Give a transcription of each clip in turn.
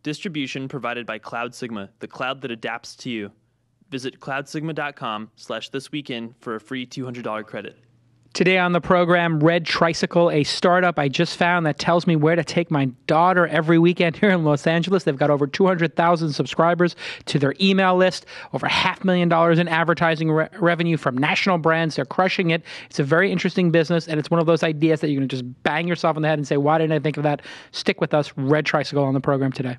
Distribution provided by Cloud Sigma, the cloud that adapts to you. Visit cloudsigma.com/thisweekend for a free $200 credit. Today on the program, Red Tricycle, a startup I just found that tells me where to take my daughter every weekend here in Los Angeles. They've got over 200,000 subscribers to their email list, over $500,000 in advertising revenue from national brands. They're crushing it. It's a very interesting business, and it's one of those ideas that you're going to just bang yourself in the head and say, why didn't I think of that? Stick with us. Red Tricycle on the program today.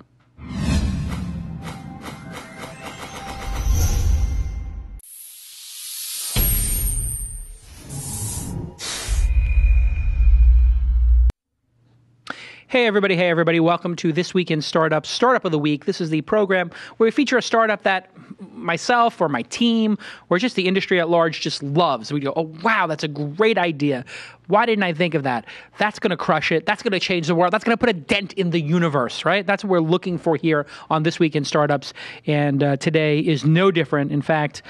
Hey, everybody. Welcome to This Week in Startup, Startup of the Week. This is the program where we feature a startup that myself or my team or just the industry at large just loves. We go, oh, wow, that's a great idea. Why didn't I think of that? That's going to crush it. That's going to change the world. That's going to put a dent in the universe, right? That's what we're looking for here on This Week in Startups. And today is no different. In fact,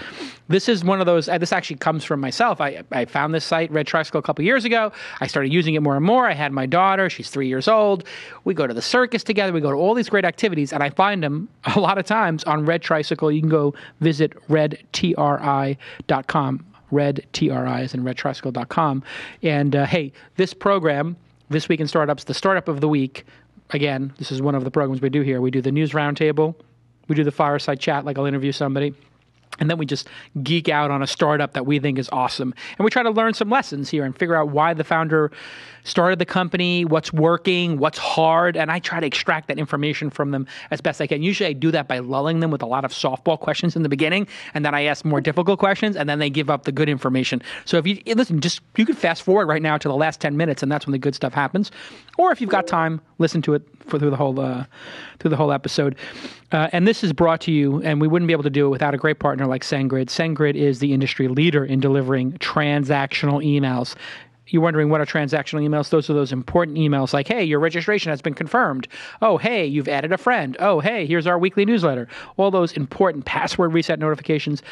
this is one of those, this actually comes from myself. I found this site, Red Tricycle, a couple years ago. I started using it more and more. I had my daughter. She's 3 years old. We go to the circus together. We go to all these great activities. And I find them a lot of times on Red Tricycle. You can go visit redtri.com. Red TRI is in redtricycle.com. And hey, this program, This Week in Startups, the startup of the week, again, this is one of the programs we do here. We do the news roundtable. We do the fireside chat, like I'll interview somebody. And then we just geek out on a startup that we think is awesome. And we try to learn some lessons here and figure out why the founder started the company, what's working, what's hard. And I try to extract that information from them as best I can. Usually I do that by lulling them with a lot of softball questions in the beginning. And then I ask more difficult questions. And then they give up the good information. So if you listen, you could fast forward right now to the last 10 minutes. And that's when the good stuff happens. Or if you've got time, listen to it through the whole episode. And this is brought to you, and we wouldn't be able to do it without a great partner like SendGrid. SendGrid is the industry leader in delivering transactional emails. You're wondering what are transactional emails? Those are those important emails like, hey, your registration has been confirmed. Oh, hey, you've added a friend. Oh, hey, here's our weekly newsletter. All those important password reset notifications.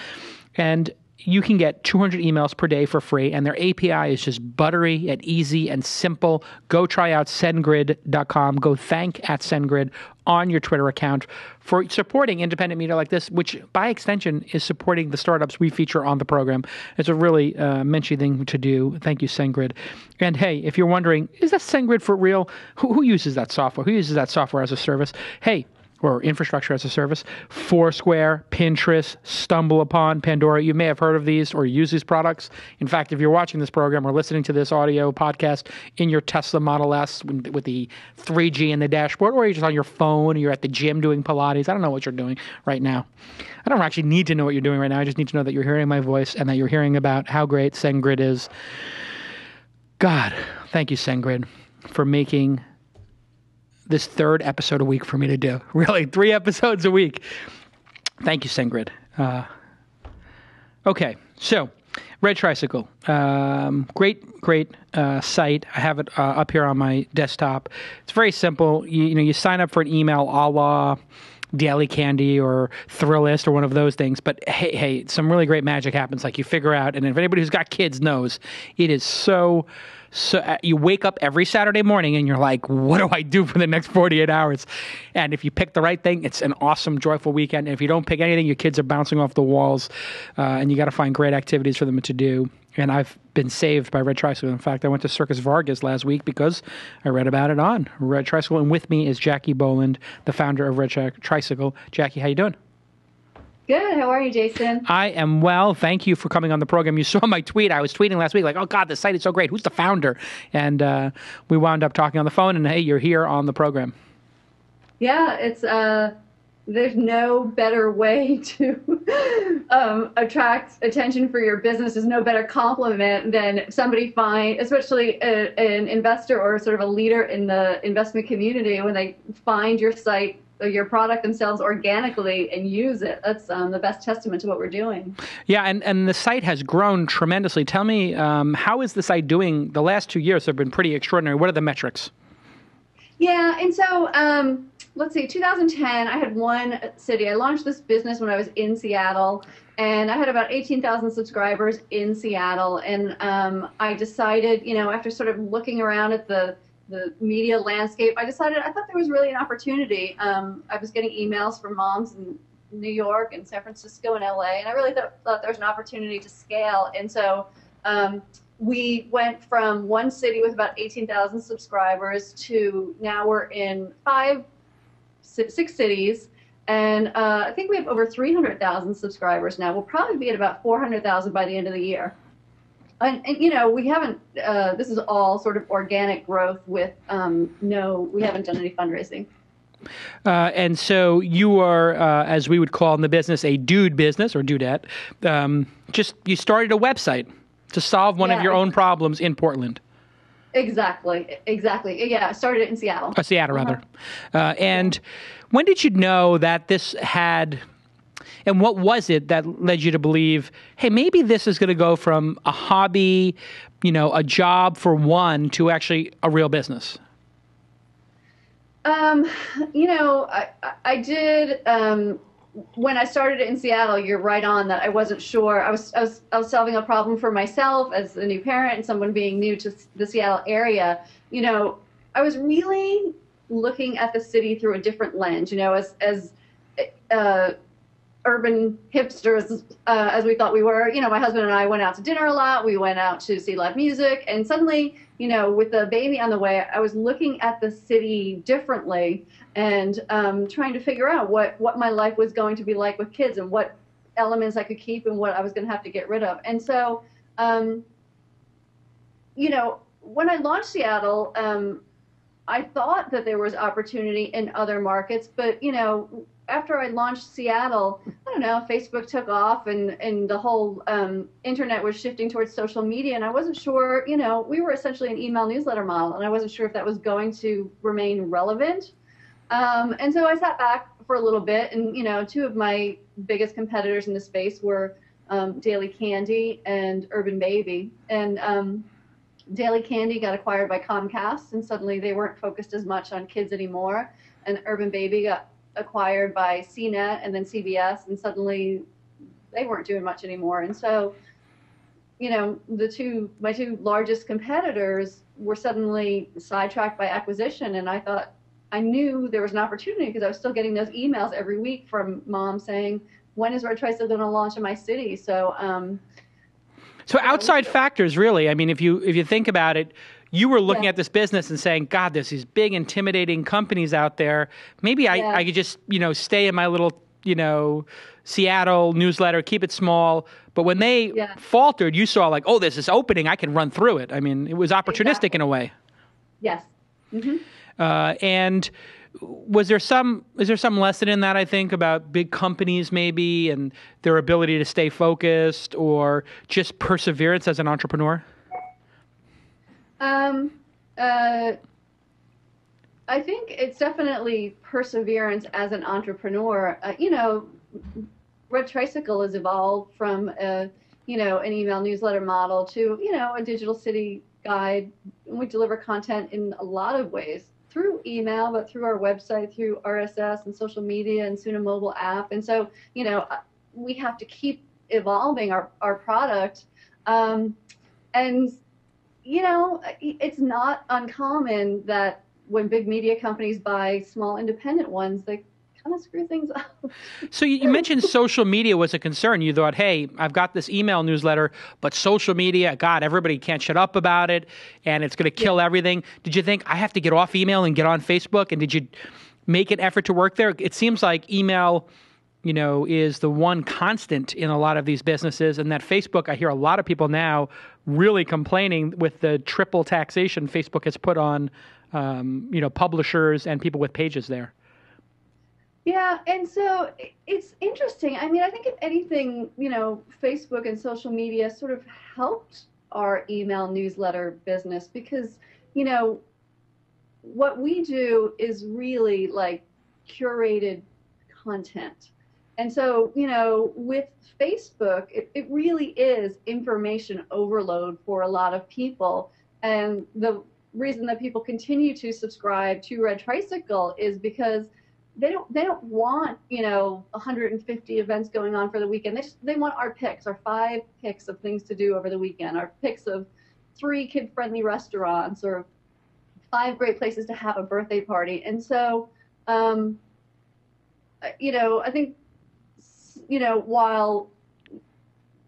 And you can get 200 emails per day for free, and their API is just buttery and easy and simple. Go try out SendGrid.com. Go thank @SendGrid on your Twitter account for supporting independent media like this, which by extension is supporting the startups we feature on the program. It's a really menschy thing to do. Thank you, SendGrid. And hey, if you're wondering, is that SendGrid for real? Who uses that software? Who uses that software as a service? Hey, or infrastructure as a service, Foursquare, Pinterest, StumbleUpon, Pandora. You may have heard of these or use these products. In fact, if you're watching this program or listening to this audio podcast in your Tesla Model S with the 3G in the dashboard, or you're just on your phone, or you're at the gym doing Pilates, I don't know what you're doing right now. I don't actually need to know what you're doing right now. I just need to know that you're hearing my voice and that you're hearing about how great SendGrid is. God, thank you, SendGrid, for making this third episode a week for me to do. Really, 3 episodes a week. Thank you, SendGrid. Okay, so Red Tricycle, great site. I have it up here on my desktop. It's very simple. You sign up for an email a la Daily Candy or Thrillist or one of those things. But hey, some really great magic happens. Like you figure out, and if anybody who's got kids knows, it is so you wake up every Saturday morning and you're like, what do I do for the next 48 hours? And if you pick the right thing, it's an awesome, joyful weekend. And if you don't pick anything, your kids are bouncing off the walls, and you got to find great activities for them to do. And I've been saved by Red Tricycle. In fact, I went to Circus Vargas last week because I read about it on Red Tricycle. And with me is Jacqui Boland, the founder of Red Tricycle. Jacqui, how you doing? Good. How are you, Jason? I am well. Thank you for coming on the program. You saw my tweet. I was tweeting last week like, oh, God, the site is so great. Who's the founder? And we wound up talking on the phone, and hey, you're here on the program. Yeah, it's there's no better way to attract attention for your business. There's no better compliment than somebody especially an investor or sort of a leader in the investment community, when they find your site, your product themselves organically and use it. That's the best testament to what we're doing. Yeah, and the site has grown tremendously. Tell me, how is the site doing? The last 2 years have been pretty extraordinary. What are the metrics? Yeah, and so let's see, 2010, I had one city. I launched this business when I was in Seattle, and I had about 18,000 subscribers in Seattle. And I decided, after sort of looking around at the the media landscape, I thought there was really an opportunity. I was getting emails from moms in New York and San Francisco and LA, and I really thought there was an opportunity to scale. And so we went from one city with about 18,000 subscribers to now we're in 6 cities. And I think we have over 300,000 subscribers now. We'll probably be at about 400,000 by the end of the year. And we haven't, this is all sort of organic growth with we haven't done any fundraising. And so you are, as we would call in the business, a dude business or dudette. You started a website to solve one of your own problems in Portland. Exactly. Yeah, I started it in Seattle. Seattle, rather. And when did you know that this had, and what was it that led you to believe, hey, maybe this is going to go from a hobby, a job for one, to actually a real business? I did, when I started it in Seattle, you're right on that I wasn't sure. I was solving a problem for myself as a new parent and someone being new to the Seattle area. I was really looking at the city through a different lens, as urban hipsters, as we thought we were. My husband and I went out to dinner a lot. We went out to see live music. And suddenly, with the baby on the way, I was looking at the city differently and trying to figure out what my life was going to be like with kids and what elements I could keep and what I was going to have to get rid of. And so, when I launched Seattle, I thought that there was opportunity in other markets, but, after I launched Seattle, I don't know, Facebook took off and the whole internet was shifting towards social media. And I wasn't sure, we were essentially an email newsletter model, and I wasn't sure if that was going to remain relevant. And so I sat back for a little bit, and, 2 of my biggest competitors in the space were Daily Candy and Urban Baby. And Daily Candy got acquired by Comcast, and suddenly they weren't focused as much on kids anymore. And Urban Baby got acquired by CNET and then CBS, and suddenly they weren't doing much anymore. And so, my 2 largest competitors were suddenly sidetracked by acquisition. And I knew there was an opportunity because I was still getting those emails every week from moms saying, when is Red Tricycle going to launch in my city? So, so outside factors, really. I mean, if you think about it, you were looking at this business and saying, God, there's these big, intimidating companies out there. Maybe I could just, stay in my little, Seattle newsletter, keep it small. But when they faltered, you saw like, oh, there's this opening. I can run through it. I mean, it was opportunistic in a way. Yes. Mm-hmm. And is there some lesson in that, I think, about big companies maybe and their ability to stay focused or just perseverance as an entrepreneur? I think it's definitely perseverance as an entrepreneur. Red Tricycle has evolved from an email newsletter model to, a digital city guide. And we deliver content in a lot of ways through email, but through our website, through RSS and social media and soon a mobile app. And so, we have to keep evolving our product. It's not uncommon that when big media companies buy small independent ones, they kind of screw things up. So you mentioned social media was a concern. You thought, hey, I've got this email newsletter, but social media, God, everybody can't shut up about it, and it's going to kill everything. Did you think, I have to get off email and get on Facebook? And did you make an effort to work there? It seems like email is the one constant in a lot of these businesses, and that Facebook, I hear a lot of people now really complaining with the triple taxation Facebook has put on, publishers and people with pages there. Yeah, and so it's interesting. I mean, I think if anything, Facebook and social media sort of helped our email newsletter business because, what we do is really like curated content. And so, with Facebook, it really is information overload for a lot of people. And the reason that people continue to subscribe to Red Tricycle is because they don't want, 150 events going on for the weekend. They want our picks, our 5 picks of things to do over the weekend, our picks of 3 kid-friendly restaurants or 5 great places to have a birthday party. And so, I think, while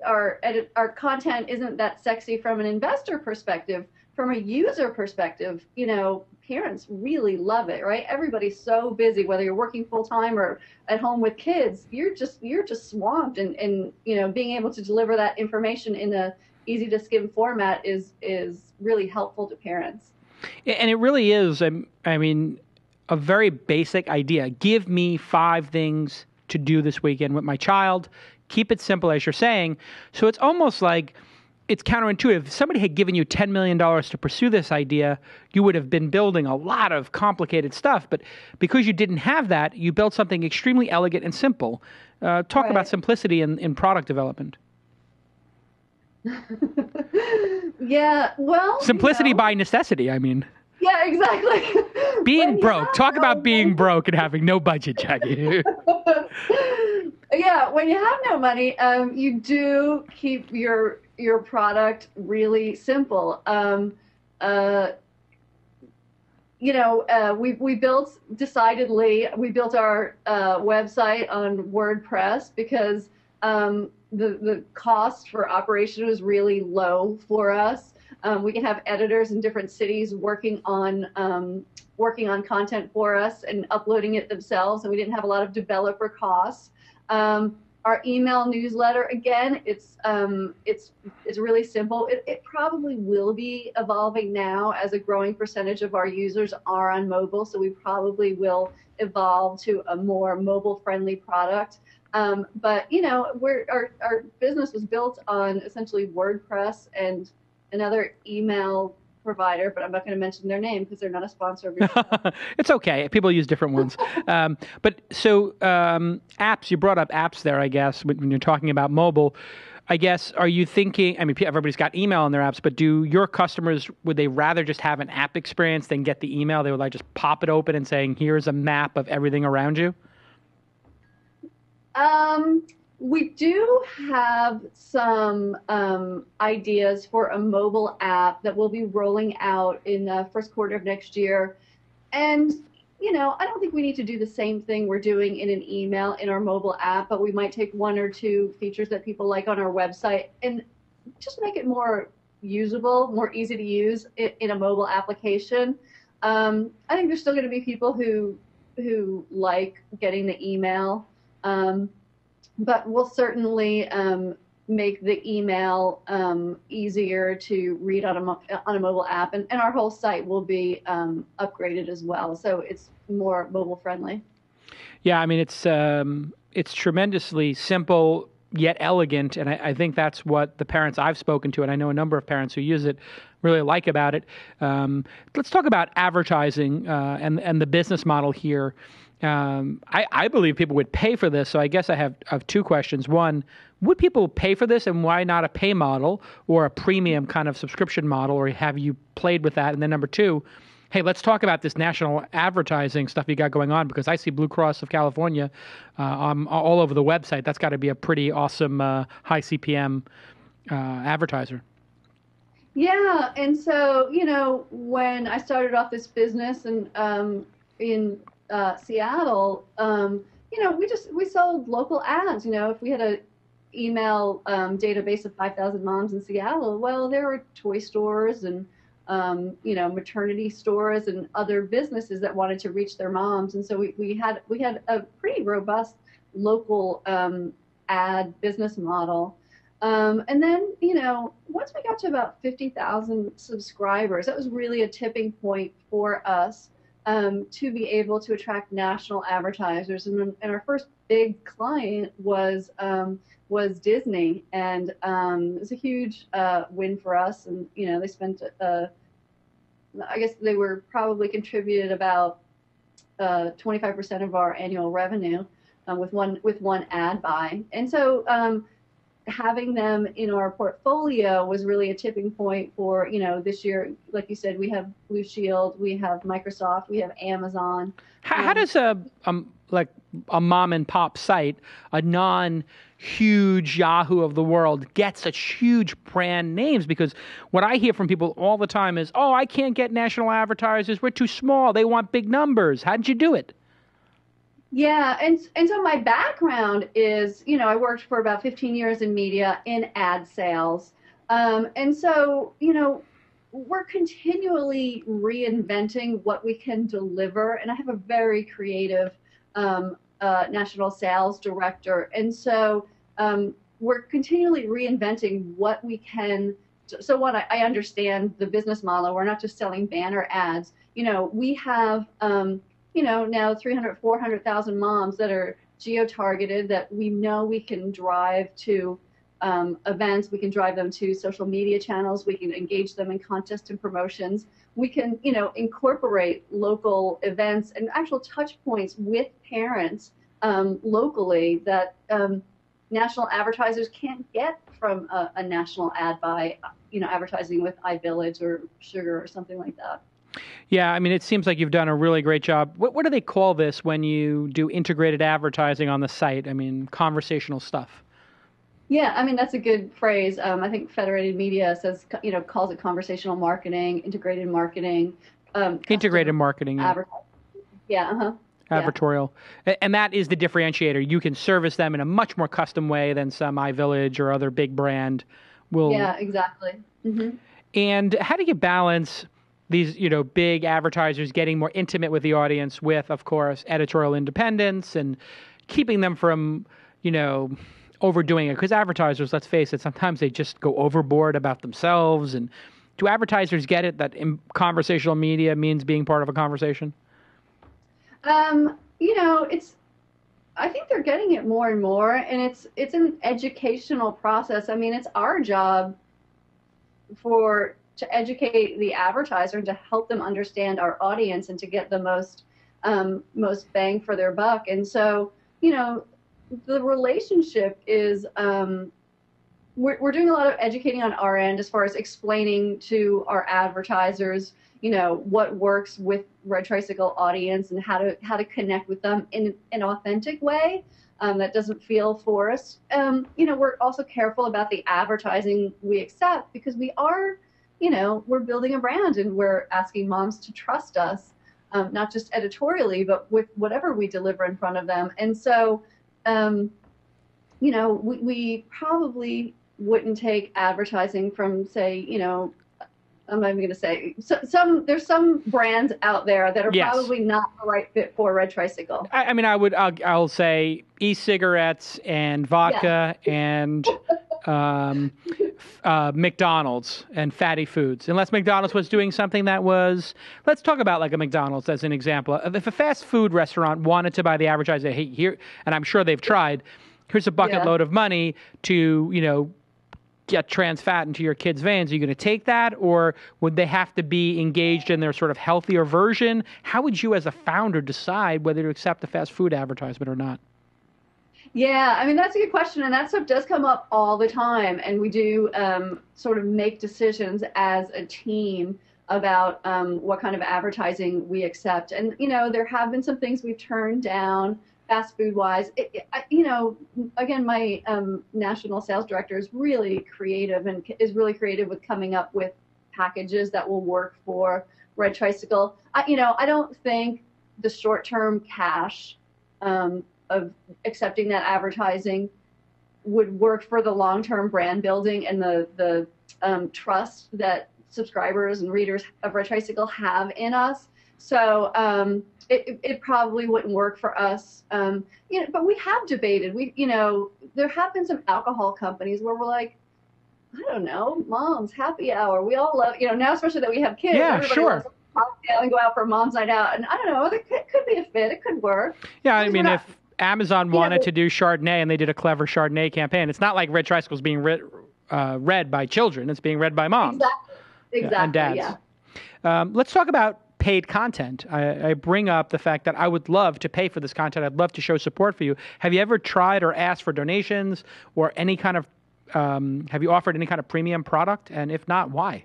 our content isn't that sexy from an investor perspective, from a user perspective, parents really love it, right? Everybody's so busy, whether you're working full time or at home with kids, you're just swamped, and being able to deliver that information in a easy to skim format is really helpful to parents. And it really is, I mean, a very basic idea. Give me 5 things to do this weekend with my child. Keep it simple, as you're saying. So it's almost like it's counterintuitive. If somebody had given you $10 million to pursue this idea, you would have been building a lot of complicated stuff. But because you didn't have that, you built something extremely elegant and simple. Talk Right. about simplicity in product development. Yeah, well, Simplicity by necessity, I mean. Yeah, exactly. Being When you broke. have Talk no about being money- broke and having no budget, Jacqui. Yeah, when you have no money, you do keep your product really simple. We built our website on WordPress because the cost for operation was really low for us. We can have editors in different cities working on content for us and uploading it themselves, and we didn't have a lot of developer costs. Our email newsletter, again, it's really simple. It probably will be evolving now as a growing percentage of our users are on mobile, so we probably will evolve to a more mobile-friendly product. But our business was built on essentially WordPress and another email provider, but I'm not going to mention their name because they're not a sponsor of your show. It's okay. People use different ones. Apps, you brought up apps there, I guess, when you're talking about mobile. I guess, are you thinking, I mean, everybody's got email on their apps, but do your customers, would they rather just have an app experience than get the email? They would like just pop it open and saying, here's a map of everything around you? We do have some ideas for a mobile app that we'll be rolling out in the first quarter of next year. And, I don't think we need to do the same thing we're doing in an email in our mobile app, but we might take 1 or 2 features that people like on our website and just make it more usable, more easy to use in a mobile application. I think there's still going to be people who like getting the email. But we'll certainly make the email easier to read on a mobile app, and our whole site will be upgraded as well, so it's more mobile friendly. Yeah, I mean, it's tremendously simple yet elegant, and I think that's what the parents I've spoken to, and I know a number of parents who use it, really like about it. Let's talk about advertising and the business model here. I believe people would pay for this, so I guess I have 2 questions. One, would people pay for this, and why not a pay model or a premium kind of subscription model, or have you played with that? And then number 2, hey, let's talk about this national advertising stuff you got going on, because I see Blue Cross of California all over the website. That's got to be a pretty awesome high CPM advertiser. Yeah, and so, when I started off this business and in Seattle, we sold local ads. If we had a email database of 5,000 moms in Seattle, well, there were toy stores and maternity stores and other businesses that wanted to reach their moms, and so we had a pretty robust local ad business model. And then, once we got to about 50,000 subscribers, that was really a tipping point for us. To be able to attract national advertisers, and our first big client was Disney, and it was a huge win for us. And they spent, I guess they were probably contributed about 25% of our annual revenue with one ad buy, and so having them in our portfolio was really a tipping point for, this year. Like you said, we have Blue Shield, we have Microsoft, we have Amazon. How does a like a mom and pop site, a non-huge Yahoo of the world, get such huge brand names? Because what I hear from people all the time is, oh, I can't get national advertisers. We're too small. They want big numbers. How did you do it? Yeah, and so my background is, I worked for about 15 years in media in ad sales. And so, we're continually reinventing what we can deliver. And I have a very creative national sales director. And so we're continually reinventing what we can. So one, I understand the business model. We're not just selling banner ads. We have, now 300, 400,000 moms that are geo-targeted that we know we can drive to events. We can drive them to social media channels. We can engage them in contests and promotions. We can, incorporate local events and actual touch points with parents locally that national advertisers can't get from a national ad buy, advertising with iVillage or Sugar or something like that. Yeah, I mean, it seems like you've done a really great job. What do they call this when you do integrated advertising on the site? I mean, conversational stuff. Yeah, I mean, that's a good phrase. I think Federated Media says, calls it conversational marketing, integrated marketing. Integrated marketing. Yeah. Yeah, uh-huh. Advertorial. Yeah. And that is the differentiator. You can service them in a much more custom way than some iVillage or other big brand will. Yeah, exactly. Mm-hmm. And how do you balance these, big advertisers getting more intimate with the audience with, of course, editorial independence and keeping them from, overdoing it? Because advertisers, let's face it, sometimes they just go overboard about themselves. And do advertisers get it that conversational media means being part of a conversation? I think they're getting it more and more, and it's an educational process. I mean, it's our job to educate the advertiser and to help them understand our audience and to get the most bang for their buck. And so, the relationship is we're doing a lot of educating on our end as far as explaining to our advertisers, what works with Red Tricycle audience and how to connect with them in an authentic way that doesn't feel forced. We're also careful about the advertising we accept because we are, we're building a brand and we're asking moms to trust us, not just editorially, but with whatever we deliver in front of them. And so, we probably wouldn't take advertising from, say, I'm not even going to say there's some brands out there that are probably not the right fit for Red Tricycle. I mean, I'll say e-cigarettes and vodka and McDonald's and fatty foods. Unless McDonald's was doing something that was, let's talk about like a McDonald's as an example. If a fast food restaurant wanted to buy the advertiser, hey, here, and I'm sure they've tried, here's a bucket load of money to, get trans fat into your kids' veins. Are you going to take that, or would they have to be engaged in their sort of healthier version? How would you as a founder decide whether to accept a fast food advertisement or not? Yeah, I mean, that's a good question, and that stuff does come up all the time, and we do sort of make decisions as a team about what kind of advertising we accept. And, there have been some things we've turned down fast food wise. Again, my national sales director is really creative and is really creative with coming up with packages that will work for Red Tricycle. I don't think the short-term cash of accepting that advertising would work for the long-term brand building and the trust that subscribers and readers of Red Tricycle have in us. So it probably wouldn't work for us. But we have debated. There have been some alcohol companies where we're like, I don't know, mom's happy hour. We all love, now especially that we have kids. Yeah, everybody sure. Wants to cocktail and go out for a mom's night out. And I don't know, it could be a fit. It could work. Yeah, I mean, if Amazon wanted to do Chardonnay and they did a clever Chardonnay campaign, it's not like Red Tricycle is being read by children. It's being read by moms. Exactly. And dads. Yeah. Let's talk about paid content. I bring up the fact that I would love to pay for this content. I'd love to show support for you. Have you ever tried or asked for donations or any kind of, have you offered any kind of premium product? And if not, why?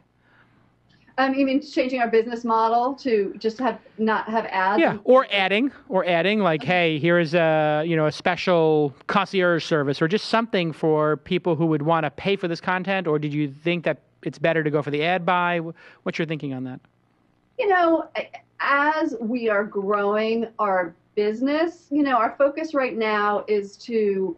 You mean changing our business model to just not have ads? Yeah, or adding like, hey, here is a special concierge service, or just something for people who would want to pay for this content. Or did you think that it's better to go for the ad buy? What's your thinking on that? As we are growing our business, our focus right now is to,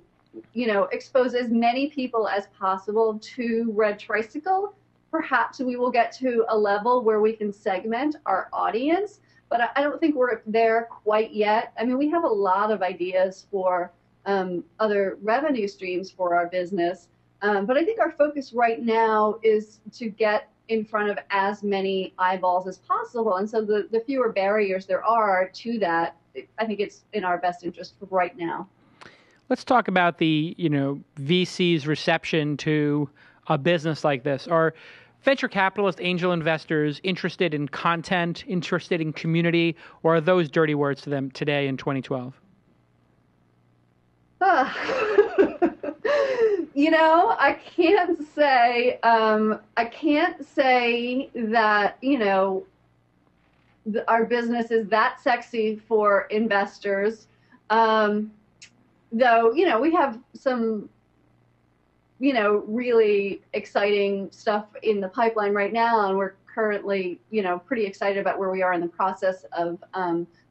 expose as many people as possible to Red Tricycle. Perhaps we will get to a level where we can segment our audience, but I don't think we're there quite yet. I mean, we have a lot of ideas for other revenue streams for our business, but I think our focus right now is to get in front of as many eyeballs as possible. And so the fewer barriers there are to that, I think it's in our best interest for right now. Let's talk about the, VC's reception to a business like this. Are venture capitalist angel investors interested in content, interested in community, or are those dirty words to them today in 2012? I can't say that, our business is that sexy for investors. Though, we have some, really exciting stuff in the pipeline right now, and we're currently, pretty excited about where we are in the process of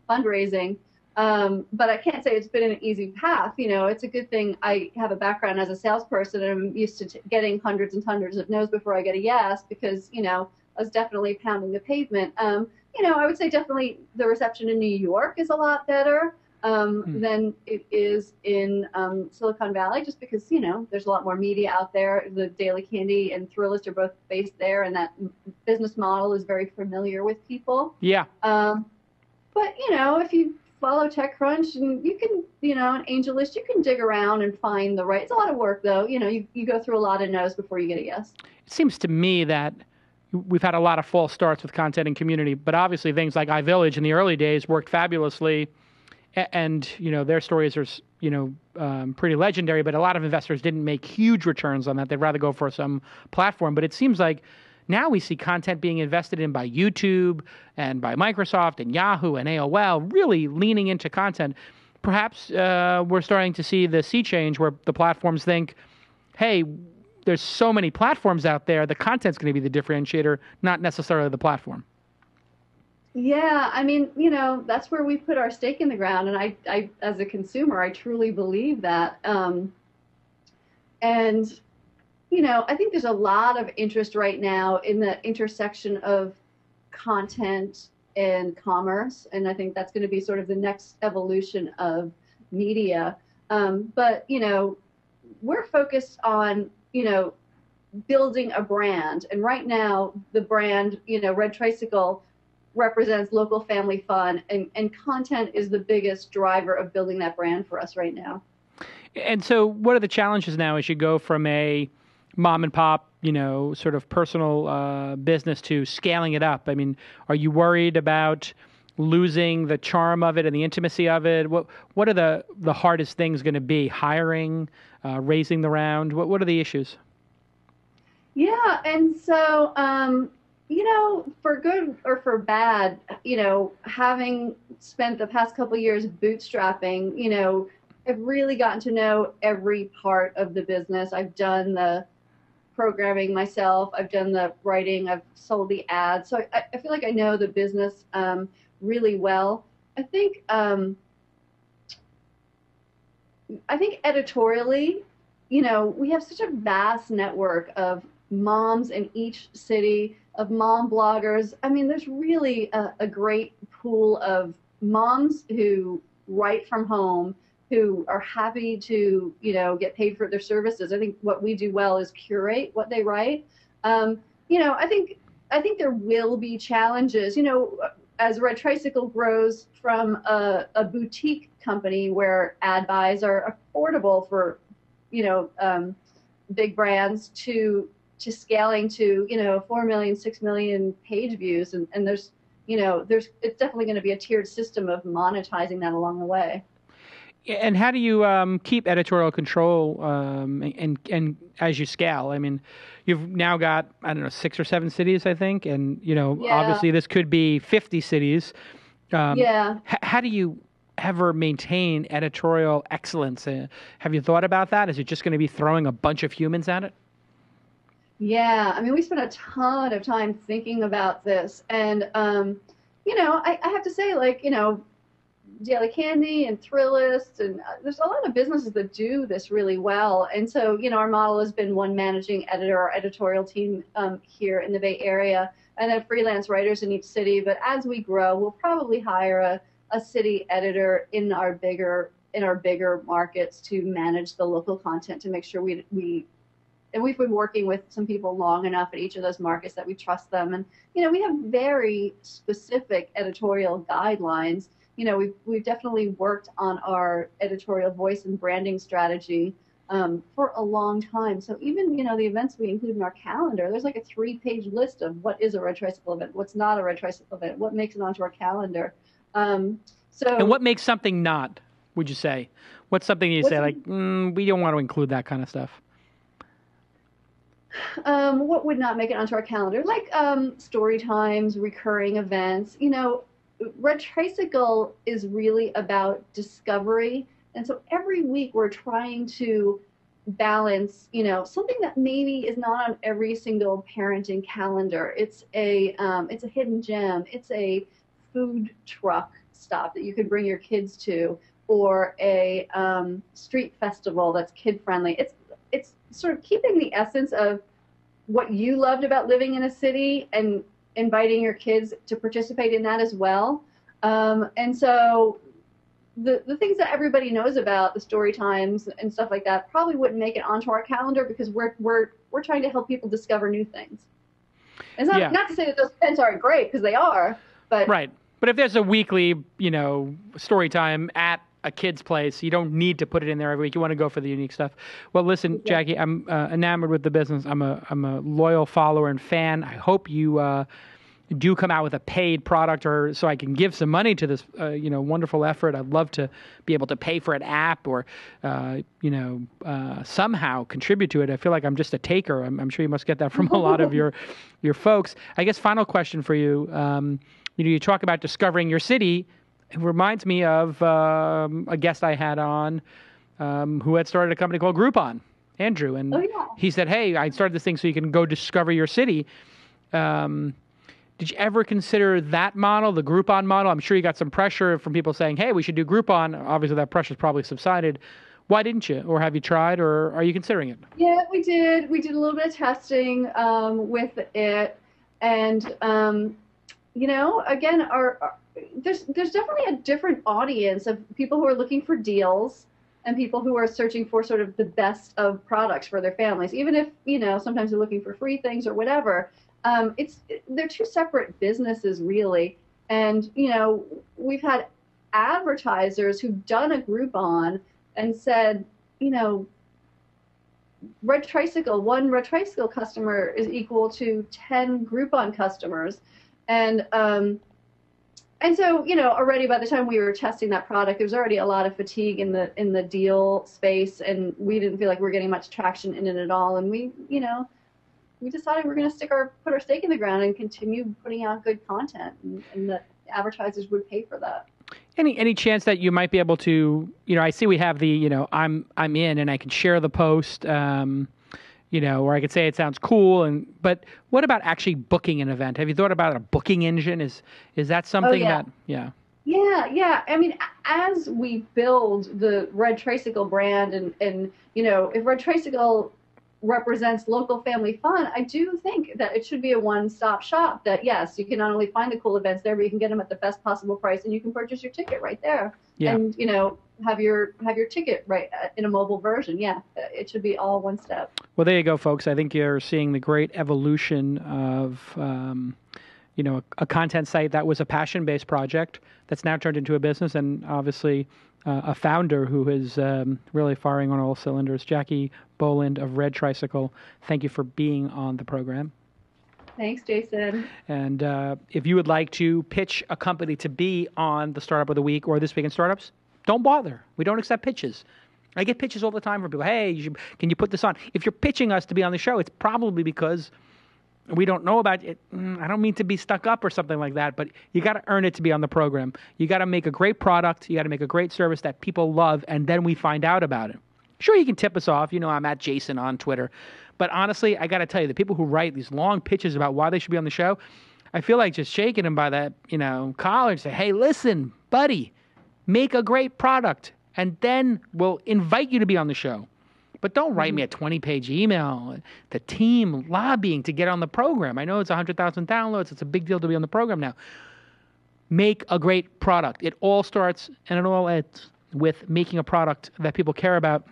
fundraising. But I can't say it's been an easy path. It's a good thing I have a background as a salesperson, and I'm used to getting hundreds and hundreds of no's before I get a yes, because, I was definitely pounding the pavement. I would say definitely the reception in New York is a lot better than it is in Silicon Valley, just because, there's a lot more media out there. The Daily Candy and Thrillist are both based there, and that business model is very familiar with people. Yeah. But, if you follow TechCrunch and you can, an AngelList, you can dig around and find the right. It's a lot of work, though. You go through a lot of no's before you get a yes. It seems to me that we've had a lot of false starts with content and community, but obviously things like iVillage in the early days worked fabulously, and their stories are pretty legendary. But a lot of investors didn't make huge returns on that. They'd rather go for some platform. But it seems like now we see content being invested in by YouTube and by Microsoft and Yahoo and AOL, really leaning into content. Perhaps we're starting to see the sea change where the platforms think, hey, there's so many platforms out there, the content's going to be the differentiator, not necessarily the platform. Yeah, I mean, that's where we put our stake in the ground. And I as a consumer, I truly believe that. And I think there's a lot of interest right now in the intersection of content and commerce, and I think that's going to be sort of the next evolution of media. But we're focused on building a brand, and right now the brand Red Tricycle represents local family fun, and content is the biggest driver of building that brand for us right now. And so, what are the challenges now as you go from a mom and pop, sort of personal business to scaling it up? I mean, are you worried about losing the charm of it and the intimacy of it? What are the hardest things going to be? Hiring, raising the round? What are the issues? Yeah, and so, for good or for bad, having spent the past couple of years bootstrapping, I've really gotten to know every part of the business. I've done the programming myself. I've done the writing. I've sold the ads. So I feel like I know the business really well. I think editorially, we have such a vast network of moms in each city, of mom bloggers. I mean, there's really a great pool of moms who write from home, who are happy to, get paid for their services. I think what we do well is curate what they write. I think there will be challenges, as Red Tricycle grows from a boutique company where ad buys are affordable for, big brands to scaling to, 4 million, 6 million page views. And it's definitely going to be a tiered system of monetizing that along the way. And how do you keep editorial control and as you scale? I mean, you've now got, I don't know, 6 or 7 cities, I think, and obviously this could be 50 cities. How do you ever maintain editorial excellence? Have you thought about that? Is it just going to be throwing a bunch of humans at it? Yeah, I mean, we spent a ton of time thinking about this, and I have to say, Daily Candy and Thrillist, and there's a lot of businesses that do this really well. And so, our model has been one managing editor or editorial team here in the Bay Area, and then freelance writers in each city. But as we grow, we'll probably hire a city editor in our bigger markets to manage the local content, to make sure and we've been working with some people long enough at each of those markets that we trust them. And, we have very specific editorial guidelines. We've definitely worked on our editorial voice and branding strategy for a long time. So even, the events we include in our calendar, there's like a 3-page list of what is a Red Tricycle event, what's not a Red Tricycle event, what makes it onto our calendar. And what makes something not, would you say? What's something you say, we don't want to include that kind of stuff? What would not make it onto our calendar? Like story times, recurring events. Red Tricycle is really about discovery. And so every week we're trying to balance, something that maybe is not on every single parenting calendar. It's a hidden gem. It's a food truck stop that you could bring your kids to, or a street festival that's kid friendly. It's sort of keeping the essence of what you loved about living in a city and inviting your kids to participate in that as well. And so the things that everybody knows about, the story times and stuff like that, probably wouldn't make it onto our calendar, because we're trying to help people discover new things. It's not to say that those events aren't great, because they are, but right. But if there's a weekly, story time at a kid's place, you don't need to put it in there every week. You want to go for the unique stuff. Well, listen, Jacqui, I'm enamored with the business. I'm a loyal follower and fan. I hope you do come out with a paid product, or so I can give some money to this wonderful effort. I'd love to be able to pay for an app, or somehow contribute to it. I feel like I'm just a taker. I'm sure you must get that from a lot of your folks. I guess final question for you. You talk about discovering your city. It reminds me of a guest I had on who had started a company called Groupon, Andrew. And he said, hey, I started this thing so you can go discover your city. Did you ever consider that model, the Groupon model? I'm sure you got some pressure from people saying, hey, we should do Groupon. Obviously, that pressure's probably subsided. Why didn't you? Or have you tried? Or are you considering it? Yeah, we did. We did a little bit of testing with it. And, again, there's definitely a different audience of people who are looking for deals and people who are searching for sort of the best of products for their families. Even if, sometimes they're looking for free things or whatever. They're two separate businesses, really. And, we've had advertisers who've done a Groupon and said, Red Tricycle, one Red Tricycle customer is equal to 10 Groupon customers. And so, already by the time we were testing that product, there was already a lot of fatigue in the deal space, and we didn't feel like we were getting much traction in it at all. And we decided we're going to put our stake in the ground and continue putting out good content, and that advertisers would pay for that. Any chance that you might be able to, I see we have the, I'm in and I can share the post, or I could say it sounds cool. But what about actually booking an event? Have you thought about a booking engine? Is that something that? Yeah. I mean, as we build the Red Tricycle brand, and if Red Tricycle represents local family fun, I do think that it should be a one-stop shop. That yes, you can not only find the cool events there, but you can get them at the best possible price, and you can purchase your ticket right there. Yeah. And have your ticket right in a mobile version. Yeah, it should be all one step. Well, there you go, folks. I think you're seeing the great evolution of a content site that was a passion-based project that's now turned into a business, and obviously a founder who is really firing on all cylinders. Jacqui Boland of Red Tricycle, thank you for being on the program. Thanks, Jason. And if you would like to pitch a company to be on the Startup of the Week or This Week in Startups, Don't bother. We don't accept pitches. I get pitches all the time from people. Hey, can you put this on? If you're pitching us to be on the show, it's probably because we don't know about it. I don't mean to be stuck up or something like that, but you got to earn it to be on the program. You got to make a great product. You got to make a great service that people love, and then we find out about it. Sure, you can tip us off. You know, I'm at Jason on Twitter. But honestly, I got to tell you, the people who write these long pitches about why they should be on the show, I feel like just shaking them by that, collar and say, hey, listen, buddy, make a great product, and then we'll invite you to be on the show. But don't write me a 20-page email, the team lobbying to get on the program. I know it's 100,000 downloads. It's a big deal to be on the program now. Make a great product. It all starts and it all ends with making a product that people care about.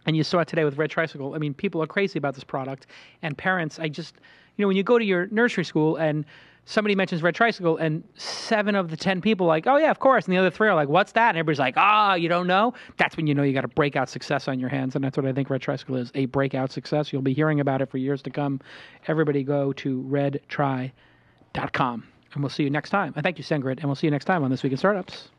And you saw it today with Red Tricycle. I mean, people are crazy about this product. And parents, when you go to your nursery school and somebody mentions Red Tricycle and 7 of the 10 people are like, oh, yeah, of course. And the other 3 are like, what's that? And everybody's like, you don't know? That's when you know you got a breakout success on your hands. And that's what I think Red Tricycle is, a breakout success. You'll be hearing about it for years to come. Everybody go to redtry.com. And we'll see you next time. And thank you, SendGrid. And we'll see you next time on This Week in Startups.